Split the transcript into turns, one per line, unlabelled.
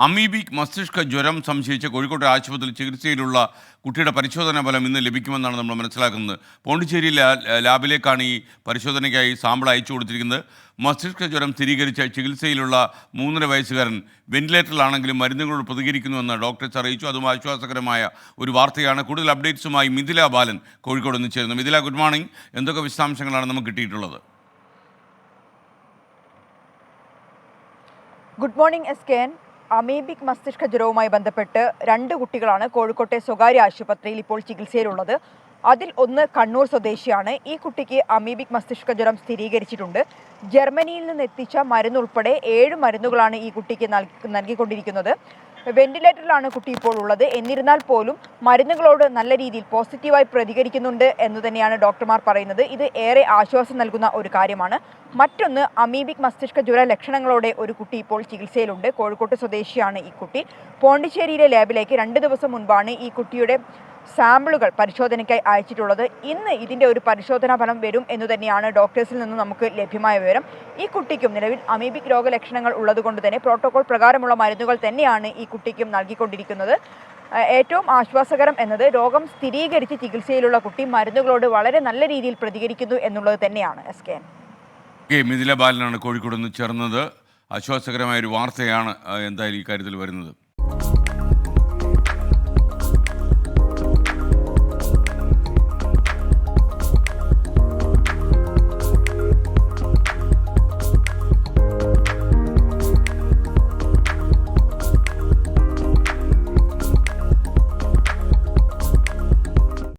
Amoebic മസ്തിഷ്ക ജ്വരം സംശയിച്ച കോഴിക്കോട്ടെ ആശുപത്രിയിൽ ചികിത്സയിലുള്ള കുട്ടിയുടെ പരിശോധനാ ഫലം ഇന്ന് ലഭിക്കുമെന്നാണ് നമ്മൾ മനസ്സിലാക്കുന്നത്. പോണ്ടിച്ചേരി ലാബിലേക്കാണ് ഈ പരിശോധനയ്ക്കായി സാമ്പിൾ അയച്ചു കൊടുത്തിരിക്കുന്നത്. മസ്തിഷ്ക ജ്വരം സ്ഥിരീകരിച്ച ചികിത്സയിലുള്ള 3.5 വയസ്സുകാരൻ വെന്റിലേറ്ററിലാണെങ്കിലും മരുന്നുകളോട് പ്രതികരിക്കുന്നുവെന്ന് ഡോക്ടേഴ്സ് അറിയിച്ചു. അതും ആശ്വാസകരമായ ഒരു വാർത്തയാണ്. കൂടുതൽ അപ്ഡേറ്റ്സുമായി മിഥില ബാലൻ കോഴിക്കോട് നിന്ന് ചേരുന്നു. Mithila, good morning. എന്തൊക്കെ വിശദാംശങ്ങളാണ് നമുക്ക് കിട്ടിയിട്ടുള്ളത്?
Good morning SKN. അമീബിക് മസ്തിഷ്ക ജ്വരവുമായി ബന്ധപ്പെട്ട് 2 കുട്ടികളാണ് കോഴിക്കോട്ടെ സ്വകാര്യ ആശുപത്രിയിൽ ഇപ്പോൾ ചികിത്സയിലുള്ളത്. അതിൽ ഒന്ന് കണ്ണൂർ സ്വദേശിയാണ്. ഈ കുട്ടിക്ക് അമീബിക് മസ്തിഷ്ക ജ്വരം സ്ഥിരീകരിച്ചിട്ടുണ്ട്. ജർമ്മനിയിൽ നിന്ന് എത്തിച്ച മരുന്നുൾപ്പെടെ 7 മരുന്നുകളാണ് ഈ കുട്ടിക്ക് നൽകിക്കൊണ്ടിരിക്കുന്നത്. വെന്റിലേറ്ററിലാണ് കുട്ടി ഇപ്പോൾ ഉള്ളത്. എന്നിരുന്നാൽ പോലും മരുന്നുകളോട് നല്ല രീതിയിൽ പോസിറ്റീവായി പ്രതികരിക്കുന്നുണ്ട് എന്ന് തന്നെയാണ് ഡോക്ടർമാർ പറയുന്നത്. ഇത് ഏറെ ആശ്വാസം നൽകുന്ന ഒരു കാര്യമാണ്. മറ്റൊന്ന്, അമീബിക് മസ്തിഷ്ക ജ്വര ലക്ഷണങ്ങളോടെ ഒരു കുട്ടി ഇപ്പോൾ ചികിത്സയിലുണ്ട്. കോഴിക്കോട്ട് സ്വദേശിയാണ് ഈ കുട്ടി. പോണ്ടിച്ചേരിയിലെ ലാബിലേക്ക് 2 ദിവസം മുൻപാണ് ഈ കുട്ടിയുടെ സാമ്പിളുകൾ പരിശോധനയ്ക്കായി അയച്ചിട്ടുള്ളത്. ഇന്ന് ഇതിൻ്റെ ഒരു പരിശോധനാ ഫലം വരും എന്ന് തന്നെയാണ് ഡോക്ടേഴ്സിൽ നിന്ന് നമുക്ക് ലഭ്യമായ വിവരം. ഈ കുട്ടിക്കും നിലവിൽ അമീബിക് രോഗലക്ഷണങ്ങൾ ഉള്ളതുകൊണ്ട് തന്നെ പ്രോട്ടോകോൾ പ്രകാരമുള്ള മരുന്നുകൾ തന്നെയാണ് ഈ കുട്ടിക്കും നൽകിക്കൊണ്ടിരിക്കുന്നത്. ഏറ്റവും ആശ്വാസകരം എന്നത് രോഗം സ്ഥിരീകരിച്ച് ചികിത്സയിലുള്ള കുട്ടി മരുന്നുകളോട് വളരെ നല്ല രീതിയിൽ പ്രതികരിക്കുന്നു എന്നുള്ളത് തന്നെയാണ്. SKN.
മിഥില ബാലനാണ് കോഴിക്കോട് നിന്ന് ചേർന്നത്. ആശ്വാസകരമായ ഒരു വാർത്തയാണ് എന്തായാലും ഈ കാര്യത്തിൽ വരുന്നത്.